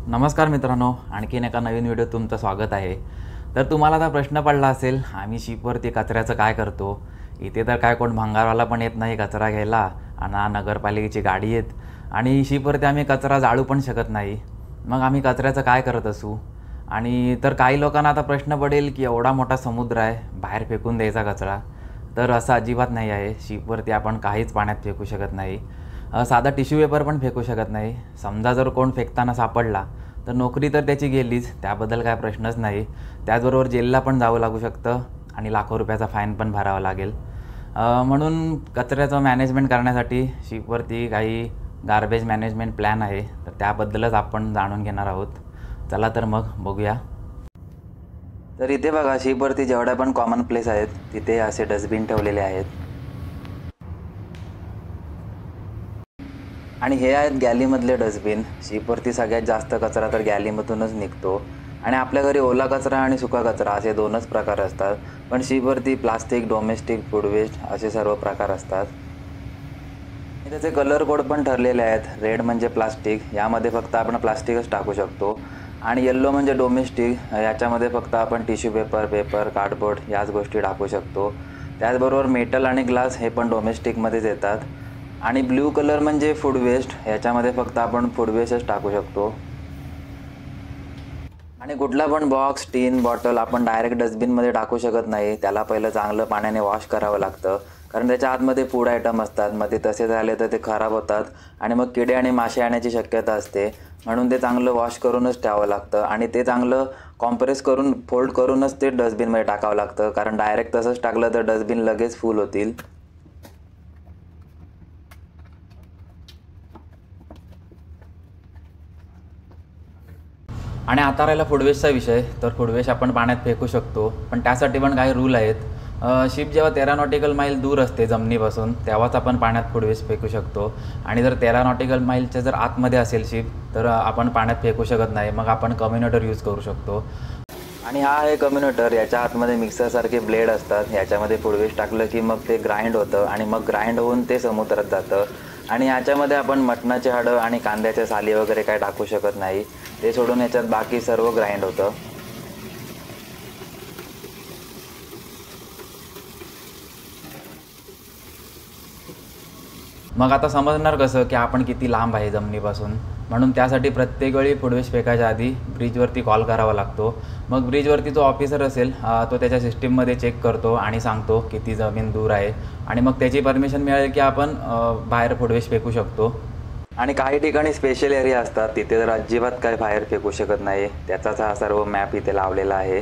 नमस्कार मित्रांनो, आणखीन एका नवीन व्हिडिओत तुमचं स्वागत आहे। तर तुम्हाला आता प्रश्न पडला असेल, आम्ही शिपवरती कचऱ्याचं काय करतो? इथे तर काय कोण भंगारवाला पण येत नाही कचरा घ्यायला आणि नगरपालिकेची गाडी येत आणि शिपवरती आम्ही कचरा जाळू पण शकत नाही। मग आम्ही कचऱ्याचं काय करत असू? आणि तर काही लोकांना आता प्रश्न पडेल की एवढा मोठा समुद्र आहे, बाहेर फेकून द्यायचा कचरा? तर असं अजिबात नाही आहे। शिपवरती आपण काहीच पाण्यात फेकू शकत नाही। साधा टिश्यू पेपर पण फेकू शकत नाही। समजा जर कोण फेकताना सापडला तर नोकरी तर त्याची गेलीच, त्याबद्दल काय प्रश्नच नाही। त्याचबरोबर जेलला पण जावं लागू शकतं आणि लाखो रुपयाचा फाईन पण भरावा लागेल। म्हणून कचऱ्याचं मॅनेजमेंट करण्यासाठी शिपवरती काही गार्बेज मॅनेजमेंट प्लॅन आहे, तर त्याबद्दलच आपण जाणून घेणार आहोत। चला तर मग बघूया। तर इथे बघा, शिपवरती जेवढ्या पण कॉमन प्लेस आहेत तिथे असे डस्टबिन ठेवलेले आहेत आणि हे आहेत गॅलीमधले डस्टबिन। शिपवरती सगळ्यात जास्त कचरा तर गॅलीमधूनच निघतो आणि आपल्या घरी ओला कचरा आणि सुका कचरा असे दोनच प्रकार असतात, पण शिपवरती प्लास्टिक, डोमेस्टिक, फूड वेस्ट असे सर्व प्रकार असतात। त्याचे कलर कोड पण ठरलेले आहेत। रेड म्हणजे प्लास्टिक, यामध्ये फक्त आपण प्लास्टिकच टाकू शकतो आणि येल्लो म्हणजे डोमेस्टिक, याच्यामध्ये फक्त आपण टिश्यू पेपर, कार्डबोर्ड याच गोष्टी टाकू शकतो। त्याचबरोबर मेटल आणि ग्लास हे पण डोमेस्टिकमध्येच येतात आणि ब्ल्यू कलर म्हणजे फूड वेस्ट, याच्यामध्ये फक्त आपण फूड वेस्टच टाकू शकतो। आणि कुठला पण बॉक्स, टीन, बॉटल आपण डायरेक्ट डस्टबिनमध्ये टाकू शकत नाही। त्याला पहिलं चांगलं पाण्याने वॉश करावं लागतं, कारण त्याच्या आतमध्ये फूड आयटम असतात। मग ते तसे झाले तर ते खराब होतात आणि मग किडे आणि मासे येण्याची शक्यता असते। म्हणून ते चांगलं वॉश करूनच ठेवावं लागतं आणि ते चांगलं कॉम्प्रेस करून, फोल्ड करूनच ते डस्टबिनमध्ये टाकावं लागतं, कारण डायरेक्ट तसंच टाकलं तर डस्टबिन लगेच फुल होतील। आणि आता राहिला फूड वेस्टचा विषय, तर फूड वेस्ट आपण पाण्यात फेकू शकतो, पण त्यासाठी पण काही रूल आहेत। शिप जेव्हा 13 नॉटिकल माईल दूर असते जमिनीपासून, तेव्हाच आपण पाण्यात फूड वेस्ट फेकू शकतो आणि जर 13 नॉटिकल माईलच्या जर आतमध्ये असेल शिप, तर आपण पाण्यात फेकू शकत नाही। मग आपण कम्युनिटर यूज करू शकतो आणि हा आहे कम्युनिटर। याच्या आतमध्ये मिक्सरसारखे ब्लेड असतात, याच्यामध्ये फूड वेस्ट टाकलं की मग ते ग्राइंड होतं आणि मग ग्राइंड होऊन ते समुद्रात जातं आणि याच्यामध्ये आपण मटणाचे हाडं आणि कांद्याच्या साली वगैरे काय टाकू शकत नाही। ते सोडून याच्यात बाकी सर्व ग्राइंड होतं। मग आता समजणार कसं की आपण किती लांब आहे जमिनीपासून? म्हणून त्यासाठी प्रत्येक वेळी फूड वेस्ट फेकायच्या आधी ब्रिजवरती कॉल करावा लागतो। मग ब्रिजवरती जो ऑफिसर असेल तो त्याच्या सिस्टीममध्ये चेक करतो आणि सांगतो किती जमीन दूर आहे आणि मग त्याची परमिशन मिळाली की आपण बाहेर फूड वेस्ट फेकू शकतो। आणि काही ठिकाणी स्पेशल एरिया असतात, तिथे तर अजिबात काय बाहेर फेकू शकत नाही। त्याचाच हा सर्व मॅप इथे लावलेला आहे।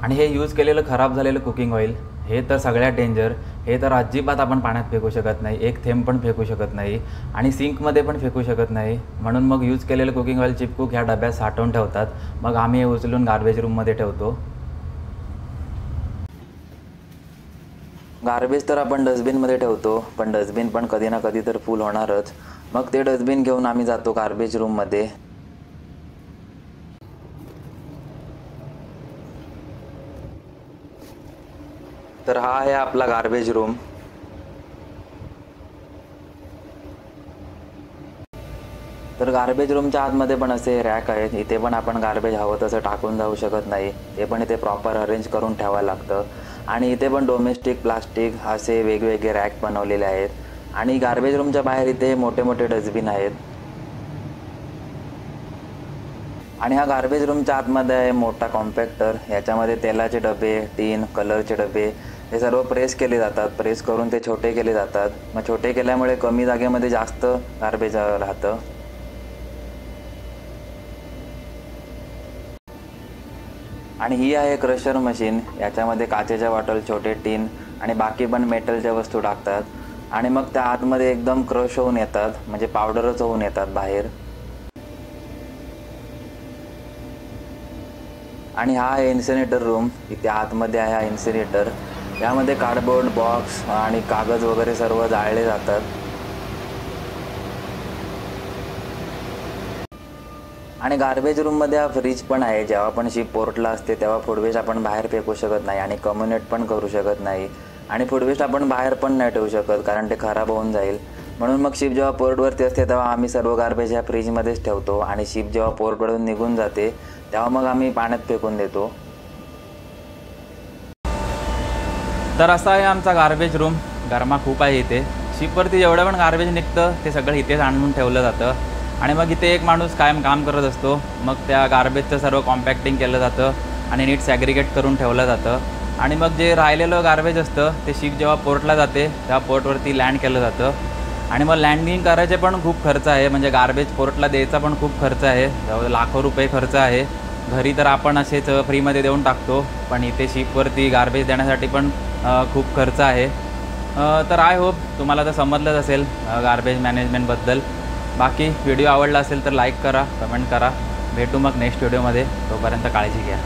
आणि हे यूज केलेलं खराब झालेलं कुकिंग ऑइल, हे तर सगळ्यात डेंजर। हे तर अजिबात आपण पाण्यात फेकू शकत नाही, एक थेंब पण फेकू शकत नाही आणि सिंकमध्ये पण फेकू शकत नाही। म्हणून मग यूज केलेलं कुकिंग ऑइल चिपकूक ह्या डब्यात साठवून ठेवतात, मग आम्ही हे उचलून गार्बेज रूममध्ये ठेवतो। गार्बेज तर आपण डस्टबिनमध्ये ठेवतो, पण डस्टबिन पण कधी ना कधी तर फुल होणारच। मग ते डस्टबिन घेऊन आम्ही जातो गार्बेज रूममध्ये। तर हा आहे आपला गार्बेज रूम। तर गार्बेज रूमच्या आतमध्ये पण असे रॅक आहेत, इथे पण आपण गार्बेज हवं तसं टाकून जाऊ शकत नाही। ते पण इथे प्रॉपर अरेंज करून ठेवावं लागतं आणि इथे पण डोमेस्टिक, प्लास्टिक असे वेगवेगळे रॅक बनवलेले आहेत आणि गार्बेज रूमच्या बाहेर इथे मोठे मोठे डस्टबिन आहेत। आणि हा गार्बेज रूमच्या आतमध्ये आहे मोठा कॉम्पॅक्टर, याच्यामध्ये तेलाचे डबे, टीन, कलरचे डबे हे सर्व प्रेस केले जातात। प्रेस करून ते छोटे केले जातात। मग छोटे केल्यामुळे कमी जागेमध्ये जास्त गार्बेज राहतं। आणि ही आहे क्रशर मशीन, याच्यामध्ये काचेच्या बॉटल, छोटे टीन आणि बाकी पण मेटलच्या वस्तू टाकतात आणि मग त्या आतमध्ये एकदम क्रश होऊन येतात, म्हणजे पावडरच होऊन येतात बाहेर। आणि हा आहे इन्सिनेटर रूम, इथे आतमध्ये आहे हा इन्सिनेटर। यामध्ये कार्डबोर्ड, बॉक्स आणि कागद वगैरे सर्व जाळले जातात। आणि गार्बेज रूममध्ये हा फ्रीज पण आहे। जेव्हा पण शिप पोर्टला असते तेव्हा फूड वेस्ट आपण बाहेर फेकू शकत नाही आणि कम्युनिट पण करू शकत नाही आणि फूड वेस्ट आपण बाहेर पण नाही ठेवू शकत, कारण ते खराब होऊन जाईल। म्हणून मग शिप जेव्हा पोर्टवरती असते तेव्हा आम्ही सर्व गार्बेज ह्या फ्रीजमध्येच ठेवतो आणि शिप जेव्हा पोर्टवरून निघून जाते तेव्हा मग आम्ही पाण्यात फेकून देतो. तर असा आहे आमचा गार्बेज रूम. गरमा खूप आहे इथे. शिपवरती जेवढं पण गार्बेज निघतं ते सगळं इथेच आणून ठेवलं जातं आणि मग इथे एक माणूस कायम काम करत असतो. मग त्या गार्बेजचं सर्व कॉम्पॅक्टिंग केलं जातं आणि नीट सॅग्रिगेट करून ठेवलं जातं आणि मग जे राहिलेलं गार्बेज असतं ते शिप जेव्हा पोर्टला जाते तेव्हा पोर्टवरती लँड केलं जातं आणि मग लँडिंग करायचे पण खूप खर्च आहे. म्हणजे गार्बेज पोर्टला द्यायचा पण खूप खर्च आहे. लाखो रुपये खर्च आहे. घरी तर आपण असेच फ्रीमध्ये देऊन टाकतो, पण इथे शिपवरती गार्बेज देण्यासाठी पण खूप खर्च आहे. तर आय होप तुम्हाला तर समजलंच असेल गार्बेज मॅनेजमेंटबद्दल. बाकी व्हिडिओ आवडला असेल तर लाईक करा, कमेंट करा. भेटू मग नेक्स्ट व्हिडिओमध्ये. तोपर्यंत काळजी घ्या.